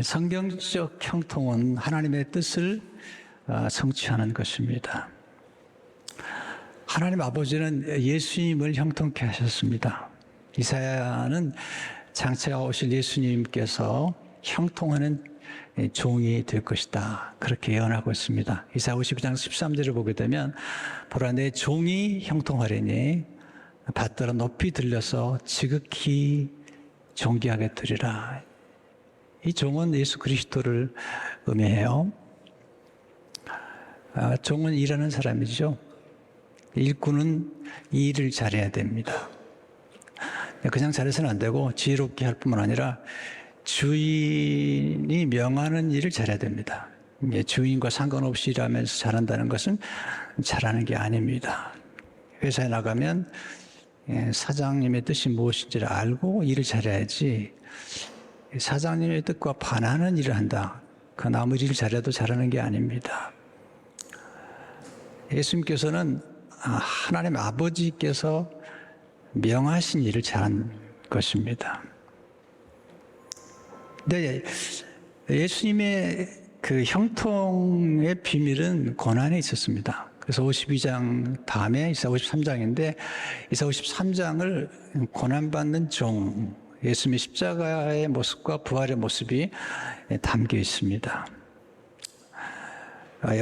성경적 형통은 하나님의 뜻을 성취하는 것입니다. 하나님 아버지는 예수님을 형통케 하셨습니다. 이사야는 장차 오실 예수님께서 형통하는 종이 될 것이다, 그렇게 예언하고 있습니다. 이사야 52장 13절을 보게 되면 보라 내 종이 형통하리니 받들어 높이 들려서 지극히 존귀하게 되리라. 이 종은 예수 그리스도를 의미해요. 종은 일하는 사람이죠. 일꾼은 이 일을 잘해야 됩니다. 그냥 잘해서는 안 되고 지혜롭게 할 뿐만 아니라 주인이 명하는 일을 잘해야 됩니다. 주인과 상관없이 일하면서 잘한다는 것은 잘하는 게 아닙니다. 회사에 나가면 사장님의 뜻이 무엇인지를 알고 일을 잘해야지, 사장님의 뜻과 반하는 일을 한다, 그건 아무리 일을 잘해도 잘하는 게 아닙니다. 예수님께서는 하나님 아버지께서 명하신 일을 잘한 것입니다. 근데 예수님의 그 형통의 비밀은 고난에 있었습니다. 그래서 52장 다음에 이사 53장인데 이사 53장을 고난받는 종, 예수님의 십자가의 모습과 부활의 모습이 담겨 있습니다.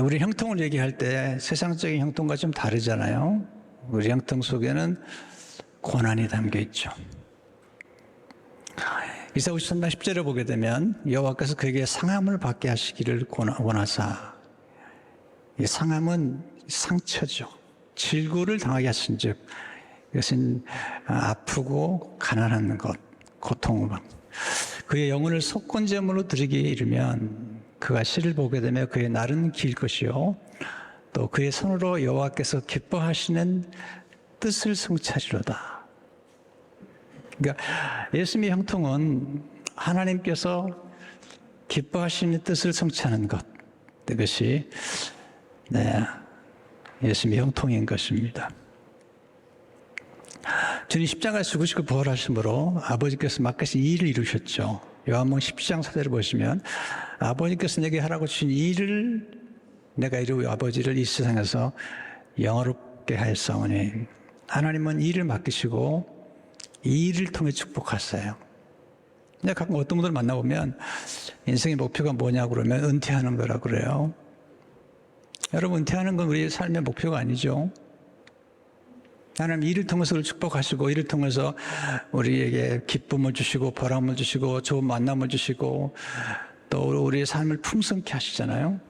우리 형통을 얘기할 때 세상적인 형통과 좀 다르잖아요. 우리 형통 속에는 고난이 담겨 있죠. 이사 53장 10절을 보게 되면 여호와께서 그에게 상함을 받게 하시기를 원하사, 이 상함은 상처죠. 질고를 당하게 하신 즉, 이것은 아프고 가난한 것, 고통을 받는, 그의 영혼을 속건제물로 드리기에 이르면 그가 씨를 보게 되며 그의 날은 길 것이요 또 그의 손으로 여호와께서 기뻐하시는 뜻을 성취하리로다. 그러니까 예수님의 형통은 하나님께서 기뻐하시는 뜻을 성취하는 것, 이것이 예수님의 형통인 것입니다. 주님 십자가에 죽으시고 부활하심으로 아버지께서 맡기신 이 일을 이루셨죠. 요한복음 17장 4절을 보시면 아버지께서 내게 하라고 주신 이 일을 내가 이루고 아버지를 이 세상에서 영화롭게 하였사오니, 하나님은 이 일을 맡기시고 이 일을 통해 축복하세요. 근데 가끔 어떤 분들 만나보면 인생의 목표가 뭐냐고 그러면 은퇴하는 거라고 그래요. 여러분, 은퇴하는 건 우리의 삶의 목표가 아니죠. 하나님 이를 통해서 축복하시고 이를 통해서 우리에게 기쁨을 주시고 보람을 주시고 좋은 만남을 주시고 또 우리의 삶을 풍성케 하시잖아요.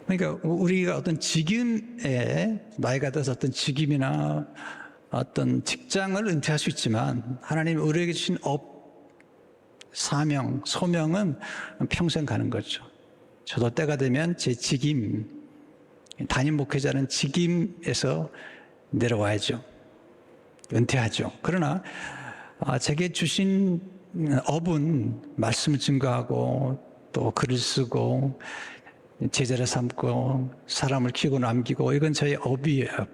그러니까 우리가 어떤 직임에 나이가 들어서 어떤 직임이나 어떤 직장을 은퇴할 수 있지만 하나님이 우리에게 주신 사명, 소명은 평생 가는 거죠. 저도 때가 되면 제 직임, 담임 목회자는 직임에서 내려와야죠. 은퇴하죠. 그러나 제게 주신 업은 말씀을 증거하고 또 글을 쓰고 제자를 삼고 사람을 키우고 남기고, 이건 저의 업이에요.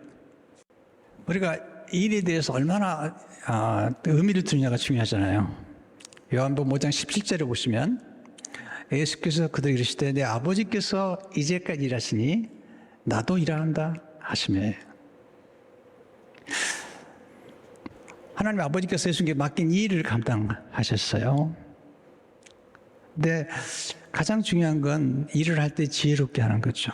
우리가 일에 대해서 얼마나 의미를 두느냐가 중요하잖아요. 요한복음 5장 17절에 보시면 예수께서 그들에게 이르시되 내 아버지께서 이제까지 일하시니 나도 일한다 하시매. 하나님 아버지께서 예수님께 맡긴 이 일을 감당하셨어요. 근데 가장 중요한 건 일을 할 때 지혜롭게 하는 거죠.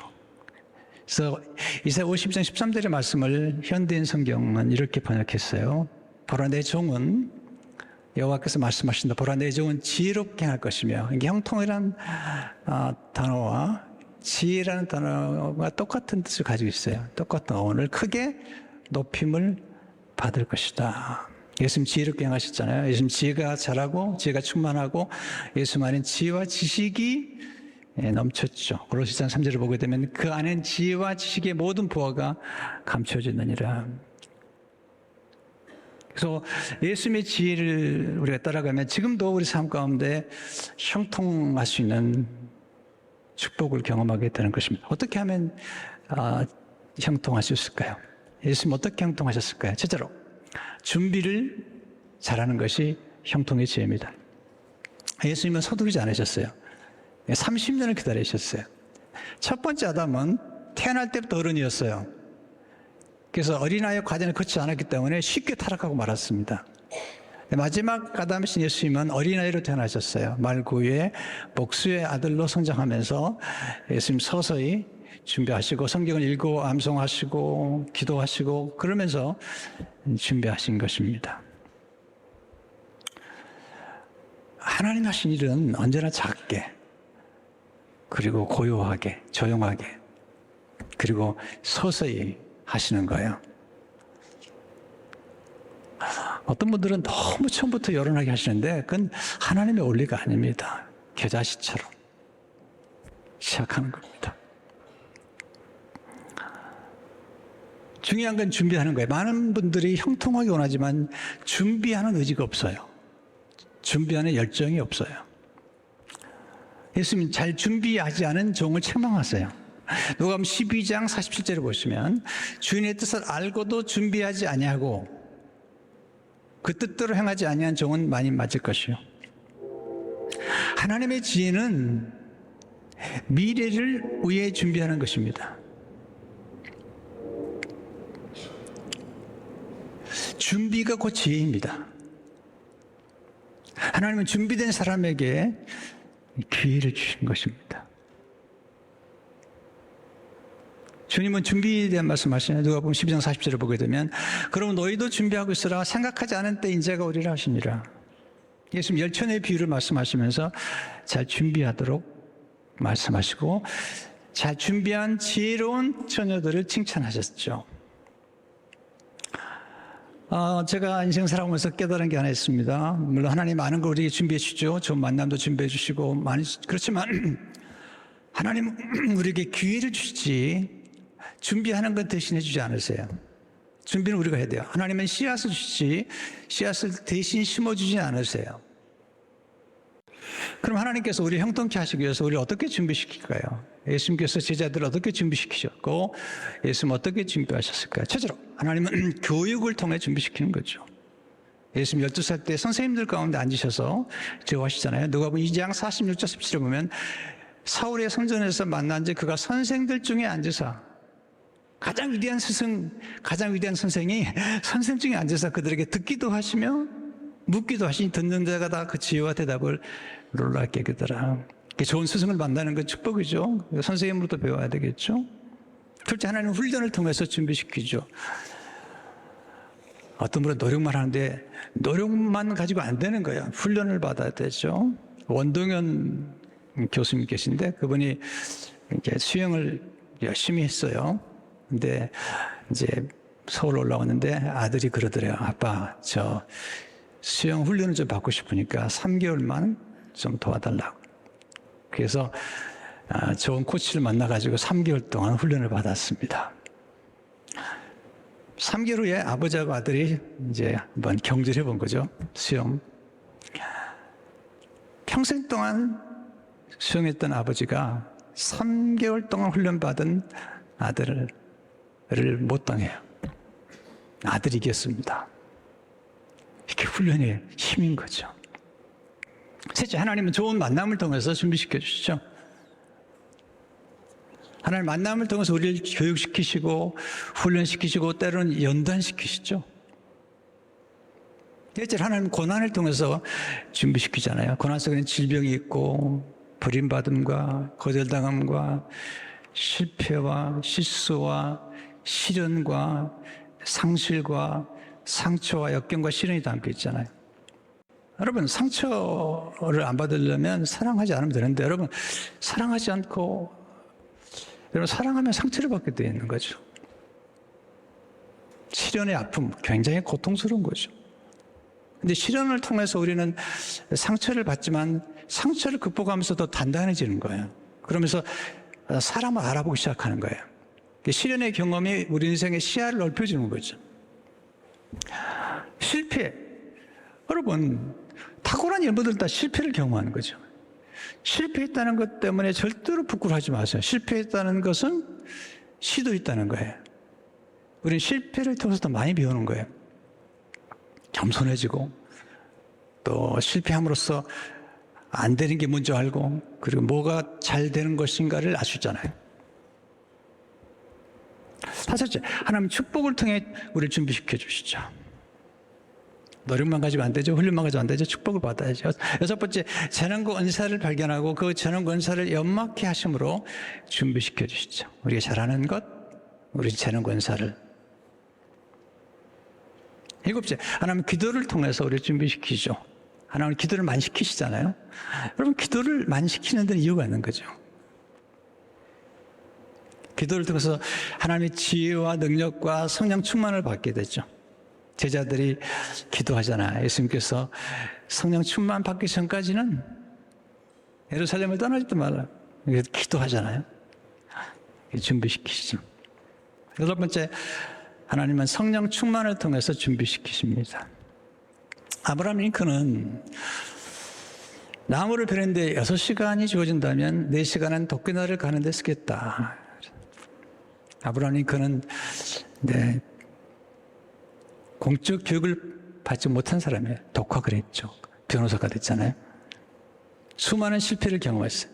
그래서 이사야 50장 13절의 말씀을 현대인 성경은 이렇게 번역했어요. 보라 내 종은, 여호와께서 말씀하신다. 보라 내 종은 지혜롭게 할 것이며, 이게 형통이라는 단어와 지혜라는 단어가 똑같은 뜻을 가지고 있어요. 똑같은 어원을 크게 높임을 받을 것이다. 예수님 지혜롭게 행하셨잖아요. 예수님 지혜가 잘하고 지혜가 충만하고 예수님 안에 지혜와 지식이 넘쳤죠. 골로새서 3절을 보게 되면 그 안엔 지혜와 지식의 모든 보화가 감춰지느니라. 그래서 예수님의 지혜를 우리가 따라가면 지금도 우리 삶 가운데 형통할 수 있는 축복을 경험하게 되는 것입니다. 어떻게 하면 형통할 수 있을까요? 예수님 어떻게 형통하셨을까요? 첫째로 준비를 잘하는 것이 형통의 지혜입니다. 예수님은 서두르지 않으셨어요. 30년을 기다리셨어요. 첫 번째 아담은 태어날 때부터 어른이었어요. 그래서 어린아이의 과정을 거치지 않았기 때문에 쉽게 타락하고 말았습니다. 마지막 아담이신 예수님은 어린아이로 태어나셨어요. 말 9에 복수의 아들로 성장하면서 예수님 서서히 준비하시고 성경을 읽고 암송하시고 기도하시고 그러면서 준비하신 것입니다. 하나님 하신 일은 언제나 작게 그리고 고요하게 조용하게 그리고 서서히 하시는 거예요. 어떤 분들은 너무 처음부터 요란하게 하시는데 그건 하나님의 원리가 아닙니다. 겨자씨처럼 시작하는 겁니다. 중요한 건 준비하는 거예요. 많은 분들이 형통하게 원하지만 준비하는 의지가 없어요. 준비하는 열정이 없어요. 예수님 잘 준비하지 않은 종을 책망하세요. 누가복음 12장 47절을 보시면 주인의 뜻을 알고도 준비하지 아니하고 그 뜻대로 행하지 아니한 종은 많이 맞을 것이요. 하나님의 지혜는 미래를 위해 준비하는 것입니다. 준비가 곧 지혜입니다. 하나님은 준비된 사람에게 기회를 주신 것입니다. 주님은 준비에 대한 말씀하시네요. 누가복음 12장 40절을 보게 되면 그럼 너희도 준비하고 있으라 생각하지 않은 때 인자가 오리라 하시니라. 예수님 열천의 비유를 말씀하시면서 잘 준비하도록 말씀하시고 잘 준비한 지혜로운 처녀들을 칭찬하셨죠. 제가 인생 살아오면서 깨달은 게 하나 있습니다. 물론 하나님 많은 걸 우리에게 준비해 주죠. 좋은 만남도 준비해 주시고 많이 그렇지만 하나님은 우리에게 기회를 주시지 준비하는 건 대신해 주지 않으세요. 준비는 우리가 해야 돼요. 하나님은 씨앗을 주시지 씨앗을 대신 심어주지 않으세요. 그럼 하나님께서 우리 형통케 하시기 위해서 우리를 어떻게 준비시킬까요? 예수님께서 제자들을 어떻게 준비시키셨고 예수님은 어떻게 준비하셨을까요? 첫째로 하나님은 교육을 통해 준비시키는 거죠. 예수님 12살 때 선생님들 가운데 앉으셔서 제어하시잖아요. 누가복음 2장 46절 17절에 보면 사울의 성전에서 만난 지 그가 선생들 중에 앉으사 가장 위대한 스승, 가장 위대한 선생이 선생 중에 앉아서 그들에게 듣기도 하시며 묻기도 하시니 듣는 자가 다 그 지혜와 대답을 놀랍게 여기더라. 좋은 스승을 만나는 건 축복이죠. 선생님으로부터 배워야 되겠죠. 둘째, 하나님은 훈련을 통해서 준비시키죠. 어떤 분은 노력만 하는데 노력만 가지고 안 되는 거예요. 훈련을 받아야 되죠. 원동현 교수님 계신데 그분이 이제 수영을 열심히 했어요. 근데 이제 서울 올라왔는데 아들이 그러더래요. 아빠, 저 수영 훈련을 좀 받고 싶으니까 3개월만 좀 도와달라고. 그래서 좋은 코치를 만나가지고 3개월 동안 훈련을 받았습니다. 3개월 후에 아버지하고 아들이 이제 한번 경주를 해본 거죠. 수영. 평생 동안 수영했던 아버지가 3개월 동안 훈련받은 아들을 못 당해요. 아들이 이겼습니다. 이게 훈련의 힘인 거죠. 셋째, 하나님은 좋은 만남을 통해서 준비시켜 주시죠. 하나님 만남을 통해서 우리를 교육시키시고 훈련시키시고 때로는 연단시키시죠. 넷째로 하나님 고난을 통해서 준비시키잖아요. 고난 속에는 질병이 있고 버림받음과 거절당함과 실패와 실수와 시련과 상실과 상처와 역경과 시련이 담겨 있잖아요. 여러분, 상처를 안 받으려면 사랑하지 않으면 되는데 여러분, 사랑하지 않고 여러분 사랑하면 상처를 받게 되어 있는 거죠. 시련의 아픔, 굉장히 고통스러운 거죠. 근데 시련을 통해서 우리는 상처를 받지만 상처를 극복하면서 더 단단해지는 거예요. 그러면서 사람을 알아보기 시작하는 거예요. 시련의 경험이 우리 인생의 시야를 넓혀주는 거죠. 실패. 여러분, 탁월한 인물들 다 실패를 경험하는 거죠. 실패했다는 것 때문에 절대로 부끄러워하지 마세요. 실패했다는 것은 시도했다는 거예요. 우리는 실패를 통해서 더 많이 배우는 거예요. 겸손해지고 또 실패함으로써 안 되는 게 뭔지 알고, 그리고 뭐가 잘 되는 것인가를 아시잖아요. 다섯째, 하나님 축복을 통해 우리를 준비시켜 주시죠. 노력만 가지고 안 되죠. 훈련만 가지고 안 되죠. 축복을 받아야죠. 여섯 번째, 재능과 은사를 발견하고 그 재능과 은사를 연막케 하심으로 준비시켜 주시죠. 우리가 잘하는 것, 우리 재능과 은사를. 일곱째, 하나님 기도를 통해서 우리를 준비시키죠. 하나님 기도를 많이 시키시잖아요. 여러분, 기도를 많이 시키는 데는 이유가 있는 거죠. 기도를 통해서 하나님의 지혜와 능력과 성령 충만을 받게 되죠. 제자들이 기도하잖아요. 예수님께서 성령 충만 받기 전까지는 예루살렘을 떠나지도 말라. 기도하잖아요. 준비시키시죠. 여덟 번째, 하나님은 성령 충만을 통해서 준비시키십니다. 아브라함 링컨은 나무를 베는데 6시간이 주어진다면 4시간은 도끼날을 가는 데 쓰겠다. 아브라함 링컨은 공적 교육을 받지 못한 사람이에요. 독학을 했죠. 변호사가 됐잖아요. 수많은 실패를 경험했어요.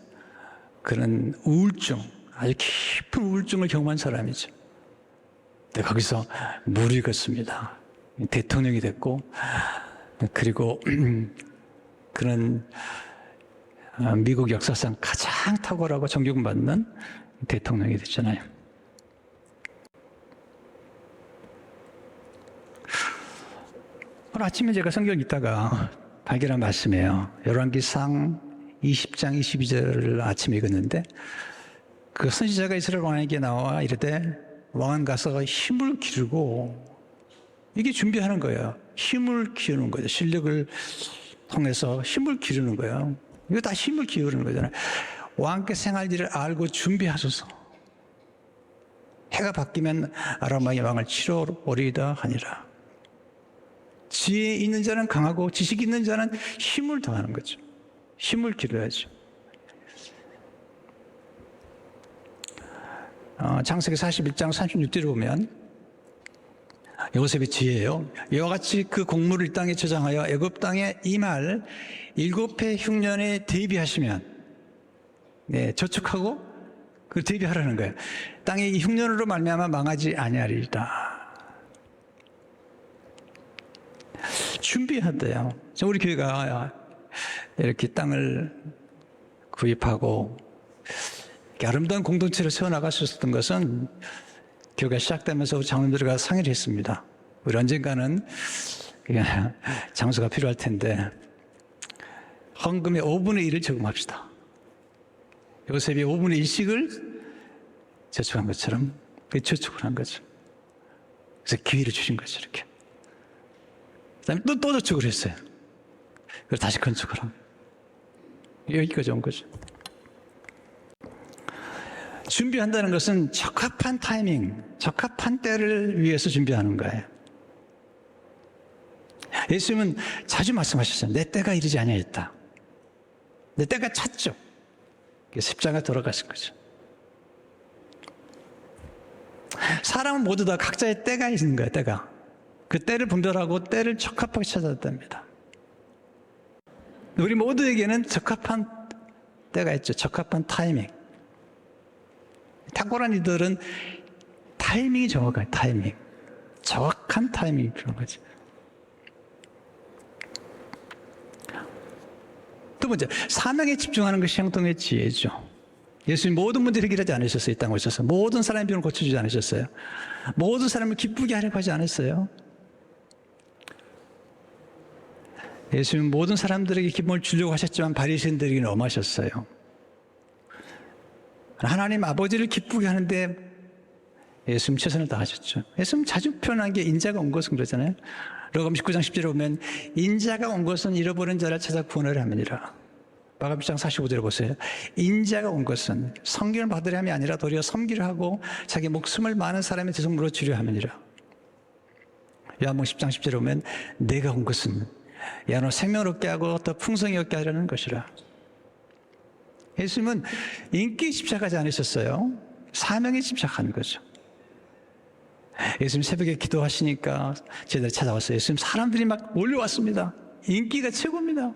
그런 우울증, 아주 깊은 우울증을 경험한 사람이죠. 근데 거기서 무를 읽었습니다. 대통령이 됐고, 그리고 그런 미국 역사상 가장 탁월하고 존경받는 대통령이 됐잖아요. 오늘 아침에 제가 성경 읽다가 발견한 말씀이에요. 열왕기상 20장 22절을 아침에 읽었는데, 그 선지자가 이스라엘 왕에게 나와 이르되 왕은 가서 힘을 기르고, 이게 준비하는 거예요. 힘을 기르는 거죠. 실력을 통해서 힘을 기르는 거예요. 이거 다 힘을 기르는 거잖아요. 왕께 생활지를 알고 준비하소서. 해가 바뀌면 아람 왕을 치러 오리이다 하니라. 지혜 있는 자는 강하고 지식 있는 자는 힘을 더하는 거죠. 힘을 기르야죠. 창세기 41장 36절을 보면 요셉의 지혜예요. 이와 같이 그 곡물을 이 땅에 저장하여 애굽 땅에 임할 7해 흉년에 대비하시면, 저축하고 그 대비하라는 거예요. 땅에 이 흉년으로 말미암아 망하지 아니하리이다. 준비한대요. 우리 교회가 이렇게 땅을 구입하고 아름다운 공동체를 세워나가셨던 것은 교회가 시작되면서 우리 장로들과 상의를 했습니다. 우리 언젠가는 장소가 필요할 텐데 헌금의 5분의 1을 저금합시다. 요셉이 5분의 1씩을 저축한 것처럼 저축을 한 거죠. 그래서 기회를 주신 거죠. 이렇게. 그다음에 또 저축을 했어요. 그래서 다시 건축을 하고 여기까지 온 거죠. 준비한다는 것은 적합한 타이밍, 적합한 때를 위해서 준비하는 거예요. 예수님은 자주 말씀하셨어요. 내 때가 이르지 아니하였다. 내 때가 찼죠. 십자가 돌아가신 거죠. 사람은 모두 다 각자의 때가 있는 거예요. 때가. 그 때를 분별하고 때를 적합하게 찾아야 됩니다. 우리 모두에게는 적합한 때가 있죠. 적합한 타이밍. 탁월한 이들은 타이밍이 정확해요. 타이밍. 정확한 타이밍이 필요한 거죠. 두 번째, 사명에 집중하는 것이 형통의 지혜죠. 예수님 모든 문제를 해결하지 않으셨어요. 이 땅에 오셔서. 모든 사람의 병을 고쳐주지 않으셨어요. 모든 사람을 기쁘게 하려고 하지 않았어요. 예수님 모든 사람들에게 기쁨을 주려고 하셨지만 바리새인들에게는 엄하셨어요. 하나님 아버지를 기쁘게 하는데 예수님 최선을 다하셨죠. 예수님 자주 표현한 게 인자가 온 것은 그러잖아요. 로마서 19장 10절에 보면 인자가 온 것은 잃어버린 자를 찾아 구원을 함이니라. 마가복음 1장 45절에 보세요. 인자가 온 것은 섬김을 받으려 함이 아니라 도리어 섬기려 하고 자기 목숨을 많은 사람의 대속물로 주려 함이니라. 요한복음 10장 10절에 보면 내가 온 것은 야너 생명을 얻게 하고 더 풍성히 얻게 하려는 것이라. 예수님은 인기에 집착하지 않으셨어요. 사명에 집착하는 거죠. 예수님 새벽에 기도하시니까 제자들이 찾아왔어요. 예수님 사람들이 막 몰려왔습니다. 인기가 최고입니다.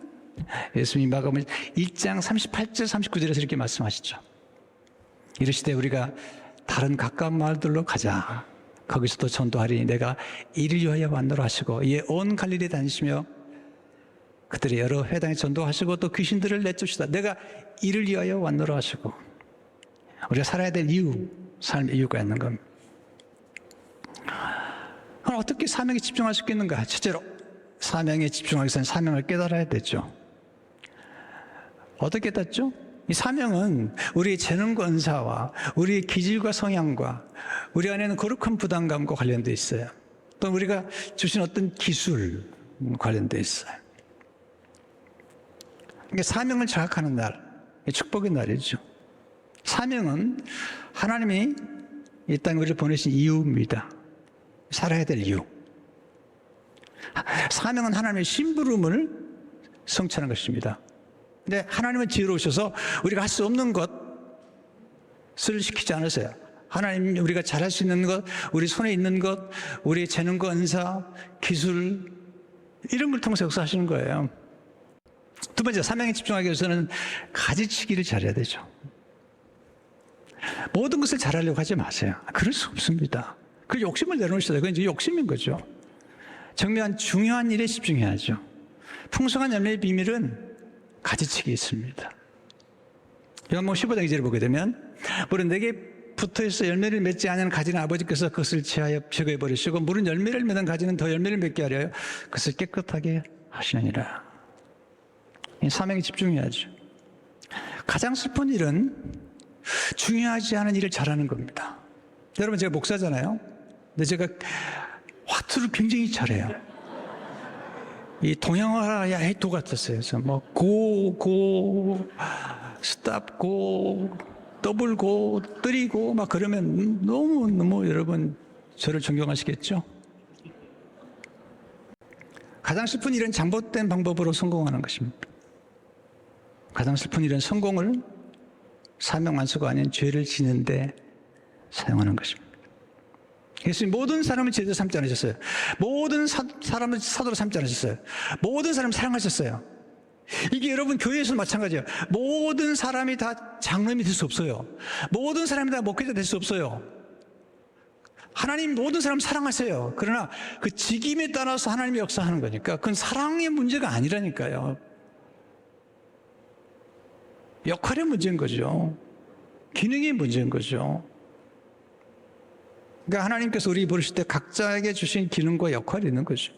예수님이 마가복음 1장 38절 39절에서 이렇게 말씀하시죠. 이르시되 우리가 다른 가까운 마을들로 가자. 거기서도 전도하리니 내가 이를 위하여 왔노라 하시고 이에 온 갈릴리에 다니시며 그들이 여러 회당에 전도하시고 또 귀신들을 내쫓으다. 내가 이를 위하여 왔노라 하시고 우리가 살아야 될 이유, 삶의 이유가 있는 겁니다. 그럼 어떻게 사명에 집중할 수 있겠는가? 첫째로 사명에 집중하기 위해서는 사명을 깨달아야 되죠. 어떻게 깨닫죠? 이 사명은 우리의 재능과 은사와 우리의 기질과 성향과 우리 안에는 거룩한 부담감과 관련되어 있어요. 또 우리가 주신 어떤 기술 관련되어 있어요. 그러니까 사명을 자각하는 날, 축복의 날이죠. 사명은 하나님이 이 땅에 우리를 보내신 이유입니다. 살아야 될 이유. 사명은 하나님의 심부름을 성취하는 것입니다. 근데 하나님은 지혜로우셔서 우리가 할 수 없는 것을 시키지 않으세요. 하나님 우리가 잘할 수 있는 것, 우리 손에 있는 것, 우리의 재능과 은사, 기술 이런 걸 통해서 역사하시는 거예요. 두 번째, 사명에 집중하기 위해서는 가지치기를 잘해야 되죠. 모든 것을 잘하려고 하지 마세요. 그럴 수 없습니다. 그 욕심을 내려놓으셔야 돼요. 그건 이제 욕심인 거죠. 정말 중요한 일에 집중해야죠. 풍성한 열매의 비밀은 가지치기에 있습니다. 요한복음 15장 2절을 보게 되면 물은 내게 붙어있어 열매를 맺지 않은 가지는 아버지께서 그것을 제하여 제거해 버리시고 물은 열매를 맺는 가지는 더 열매를 맺게 하려 그것을 깨끗하게 하시느니라. 이 사명에 집중해야죠. 가장 슬픈 일은 중요하지 않은 일을 잘하는 겁니다. 여러분 제가 목사잖아요. 근데 제가 화투를 굉장히 잘해요. 이 동양화의 도 같았어요. 그래서 뭐 고, 스탑, 고, 더블 고, 뜨리고 막 그러면 너무 여러분 저를 존경하시겠죠? 가장 슬픈 일은 잘못된 방법으로 성공하는 것입니다. 가장 슬픈 일은 성공을 사명 완수가 아닌 죄를 지는데 사용하는 것입니다. 예수님 모든 사람을 제자로 삼지 않으셨어요. 모든 사람을 사도로 삼지 않으셨어요. 모든 사람을 사랑하셨어요. 이게 여러분 교회에서도 마찬가지예요. 모든 사람이 다 장로님이 될 수 없어요. 모든 사람이 다 목회자 될 수 없어요. 하나님 모든 사람 사랑하세요. 그러나 그 직임에 따라서 하나님이 역사하는 거니까 그건 사랑의 문제가 아니라니까요. 역할의 문제인 거죠. 기능의 문제인 거죠. 그러니까 하나님께서 우리 부르실 때 각자에게 주신 기능과 역할이 있는 거죠.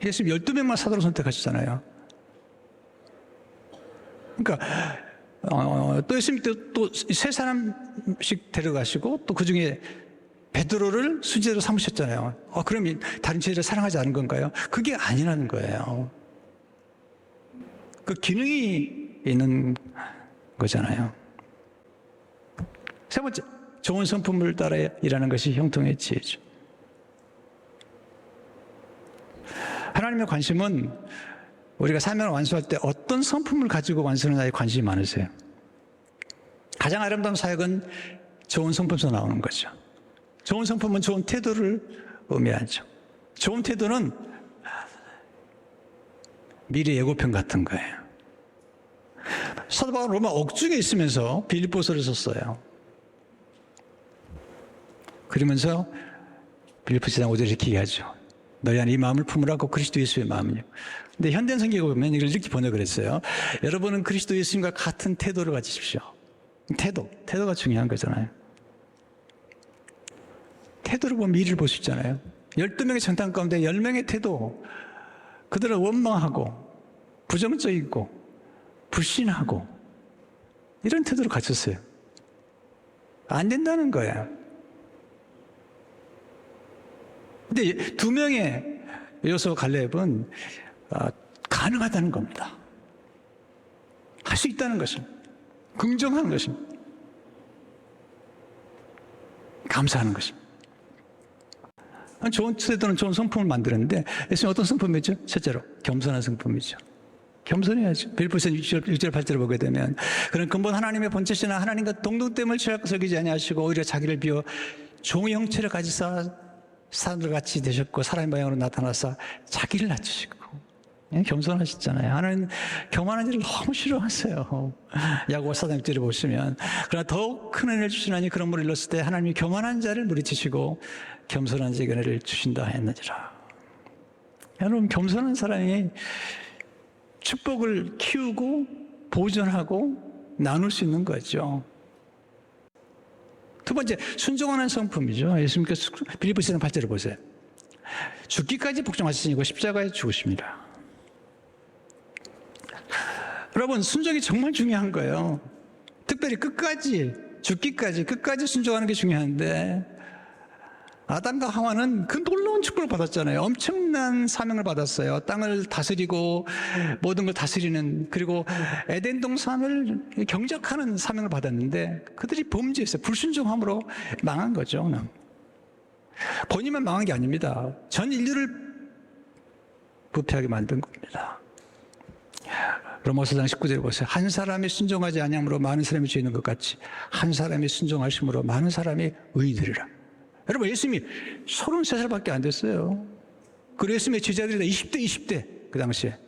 예수님 12명만 사도로 선택하시잖아요. 그러니까 또 예수님 또 세 사람씩 데려가시고 또 그중에 베드로를 수제로 삼으셨잖아요. 그럼 다른 제자를 사랑하지 않은 건가요? 그게 아니라는 거예요. 그 기능이 있는 거잖아요. 세 번째, 좋은 성품을 따라 일하는 것이 형통의 지혜죠. 하나님의 관심은 우리가 사명을 완수할 때 어떤 성품을 가지고 완수하느냐에 관심이 많으세요. 가장 아름다운 사역은 좋은 성품에서 나오는 거죠. 좋은 성품은 좋은 태도를 의미하죠. 좋은 태도는 미래 예고편 같은 거예요. 사도 바울은 로마 옥중에 있으면서 빌립보서를 썼어요. 그러면서 빌립보서 5절에 이렇게 얘기하죠. 너희 안에 이 마음을 품으라고 그리스도 예수의 마음이요. 근데 현대 성경에 보면 이걸 이렇게 번역을 했어요. 여러분은 그리스도 예수님과 같은 태도를 가지십시오. 태도가 중요한 거잖아요. 태도를 보면 미래를 볼 수 있잖아요. 12명의 정탐 가운데 10명의 태도, 그들은 원망하고 부정적이고 불신하고 이런 태도를 가졌어요. 안 된다는 거예요. 근데 2명의 요소 갈렙은 가능하다는 겁니다. 할 수 있다는 것입니다. 긍정하는 것입니다. 감사하는 것입니다. 좋은 태도는 좋은 성품을 만드는데 예수님 어떤 성품이죠? 첫째로 겸손한 성품이죠. 겸손해야죠. 빌립보서 6절 8절을 보게 되면 그런 근본 하나님의 본체시나 하나님과 동등됨을 취할 것을 여기지 아니하시고 오히려 자기를 비워 종의 형체를 가지사 사람들 같이 되셨고 사람의 모양으로 나타나서 자기를 낮추시고 겸손하셨잖아요. 하나님 교만한 일을 너무 싫어하세요. 야고보 4장 6절을 보시면 그러나 더욱 큰 은혜를 주시나니 그런 분을 일렀을 때 하나님이 교만한 자를 물리치시고 겸손한 자에게 은혜를 주신다 했느니라. 여러분 겸손한 사람이 축복을 키우고 보존하고 나눌 수 있는 거죠. 두 번째, 순종하는 성품이죠. 예수님께서 빌립보서 4장 8절을 보세요. 죽기까지 복종하시니고 십자가에 죽으십니다. 여러분, 순종이 정말 중요한 거예요. 특별히 끝까지, 죽기까지, 끝까지 순종하는 게 중요한데, 아담과 하와는 그 놀라운 축복을 받았잖아요. 엄청난 사명을 받았어요. 땅을 다스리고 모든 걸 다스리는, 그리고 에덴 동산을 경작하는 사명을 받았는데 그들이 범죄했어요. 불순종함으로 망한 거죠. 본인만 망한 게 아닙니다. 전 인류를 부패하게 만든 겁니다. 로마서 4장 19절에 보세요. 한 사람이 순종하지 아니함으로 많은 사람이 죄 있는 것 같이 한 사람이 순종하심으로 많은 사람이 의인이 되리라. 여러분, 예수님이 33살밖에 안 됐어요. 그리고 예수님의 제자들이 다 20대, 그 당시에.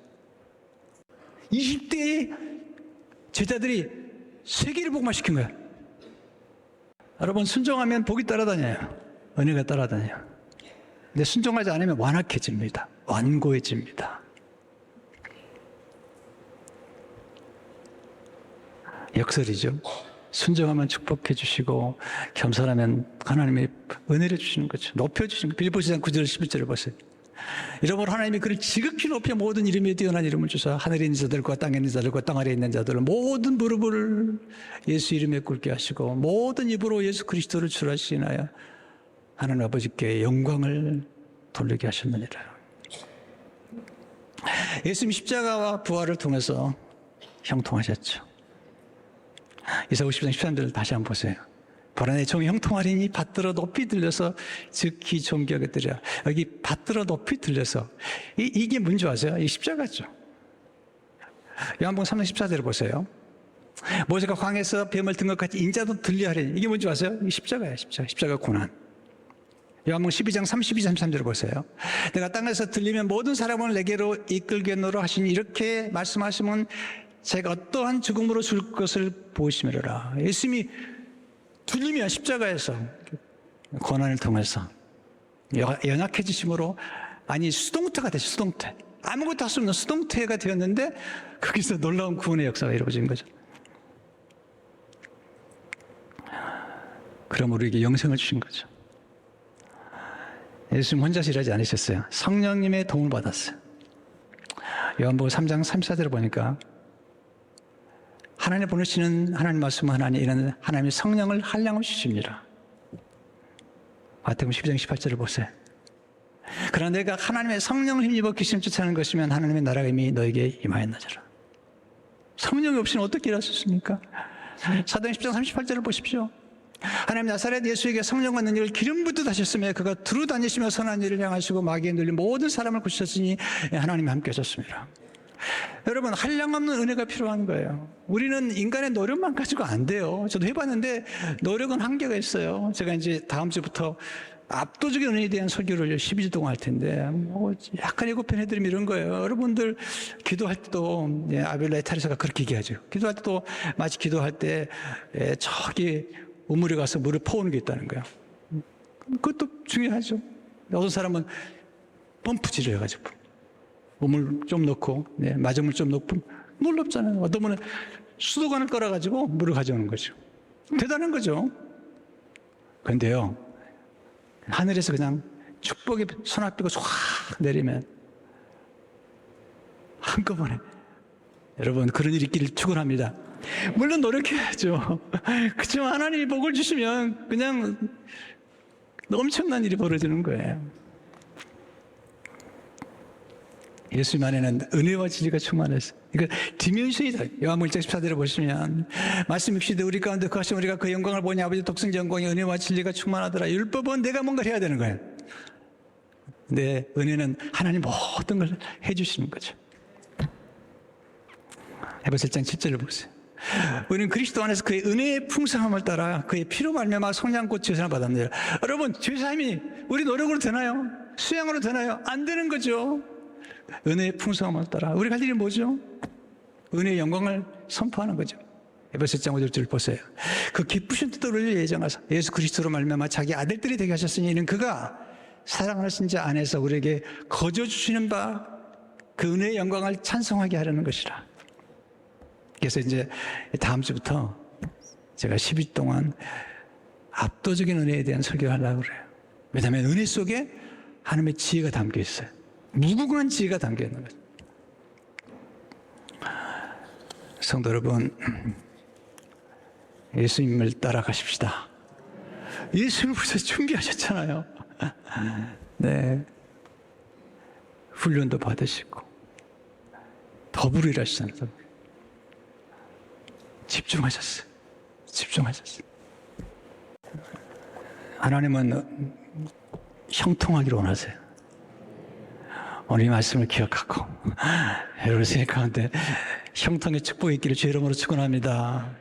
20대의 제자들이 세계를 복음화시킨 거예요. 여러분, 순종하면 복이 따라다녀요. 은혜가 따라다녀요. 근데 순종하지 않으면 완악해집니다. 완고해집니다. 역설이죠. 순종하면 축복해 주시고 겸손하면 하나님이 은혜를 주시는 거죠. 높여주시는 거죠. 빌립보서 9절 11절을 보세요. 여러분, 하나님이 그를 지극히 높여 모든 이름에 뛰어난 이름을 주사 하늘에 있는 자들과 땅에 있는 자들과 땅 아래에 있는 자들을 모든 무릎을 예수 이름에 꿇게 하시고 모든 입으로 예수 그리스도를 주라시나요 하나님 아버지께 영광을 돌리게 하셨느니라. 예수님이 십자가와 부활을 통해서 형통하셨죠. 이사 50장 13절을 다시 한번 보세요. 보라의 종이 형통하리니 받들어 높이 들려서 즉히 존귀하겠더라. 여기 받들어 높이 들려서 이게 뭔지 아세요? 이 십자가죠. 요한복음 3장 14절을 보세요. 모세가 광야에서 뱀을 든 것 같이 인자도 들려하리니 이게 뭔지 아세요? 이 십자가예요. 십자가 고난. 요한복음 12장 32, 33절을 보세요. 내가 땅에서 들리면 모든 사람을 내게로 이끌겠노라 하시니 이렇게 말씀하시면 제가 어떠한 죽음으로 줄 것을 보시미라. 예수님이 들리면 십자가에서 고난을 통해서 연약해지심으로 아니 수동태가 됐어요. 수동태. 아무것도 할 수 없는 수동태가 되었는데 거기서 놀라운 구원의 역사가 이루어진 거죠. 그럼 우리에게 영생을 주신 거죠. 예수님 혼자서 일하지 않으셨어요. 성령님의 도움을 받았어요. 요한복음 3장 34절을 보니까 하나님 보내시는 하나님 말씀 하나님 이런 하나님의 성령을 한량없이 주십니다. 마태복음 12장 18절을 보세요. 그러나 내가 하나님의 성령을 힘입어 귀신을 쫓아내는 것이면 하나님의 나라가 이미 너에게 임하였나저라. 성령이 없이는 어떻게 일할 수 있습니까? 사도행 10장 38절을 보십시오. 하나님 나사렛 예수에게 성령과 능력을 기름 붓듯 하셨으며 그가 두루 다니시며 선한 일을 향하시고 마귀에 눌린 모든 사람을 고치셨으니 하나님이 함께 하셨습니다. 여러분, 한량없는 은혜가 필요한 거예요. 우리는 인간의 노력만 가지고 안 돼요. 저도 해봤는데 노력은 한계가 있어요. 제가 이제 다음 주부터 압도적인 은혜에 대한 설교를 12주 동안 할 텐데 약간 예고편해드리면 이런 거예요. 여러분들 기도할 때도 아벨라 에타르사가 그렇게 얘기하죠. 기도할 때도 마치 기도할 때 저기 우물에 가서 물을 퍼오는 게 있다는 거예요. 그것도 중요하죠. 어떤 사람은 펌프질을 해가지고 우물 좀 넣고 마저물 좀 넣고 놀랍잖아요. 어떤 분은 수도관을 깔아가지고 물을 가져오는 거죠. 대단한 거죠. 그런데요, 하늘에서 그냥 축복이 소낙비가 唰 내리면 한꺼번에 여러분 그런 일이 있기를 축원합니다. 물론 노력해야죠. 그렇지만 하나님이 복을 주시면 그냥 엄청난 일이 벌어지는 거예요. 예수님 안에는 은혜와 진리가 충만했어요. 이거 디멘션이다. 요한복음 1장 14절을 보시면 말씀 입시되 우리 가운데 거하신 우리가 그 영광을 보니 아버지 독생자 영광이 은혜와 진리가 충만하더라. 율법은 내가 뭔가를 해야 되는 거예요. 근데 은혜는 하나님 모든 걸 해주시는 거죠. 에베소 1장 7절을 보세요. 우리는 그리스도 안에서 그의 은혜의 풍성함을 따라 그의 피로 말미암아 성량꽃 죄사함을 받았느니라. 여러분, 죄사함이 우리 노력으로 되나요? 수양으로 되나요? 안 되는 거죠. 은혜의 풍성함을 따라 우리 갈 일이 뭐죠? 은혜의 영광을 선포하는 거죠. 에베소 1장 5절 보세요. 그 기쁘신 뜻을 예정하사 예수 그리스도로 말미암아 자기 아들들이 되게 하셨으니 이는 그가 사랑하신 자 안에서 우리에게 거저 주시는 바 그 은혜의 영광을 찬송하게 하려는 것이라. 그래서 이제 다음 주부터 제가 10일 동안 압도적인 은혜에 대한 설교를 하려고 그래요. 왜냐하면 은혜 속에 하나님의 지혜가 담겨 있어요. 무궁한 지혜가 담겨 있는 거죠. 성도 여러분, 예수님을 따라가십시다. 예수님을 벌써 준비하셨잖아요. 네, 훈련도 받으시고 더불어 일하시잖아요. 집중하셨어요. 집중하셨어요. 하나님은 형통하기를 원하세요. 오늘 이 말씀을 기억하고 여러분 생각 가운데 형통의 축복이 있기를 주의 이름으로 축원합니다.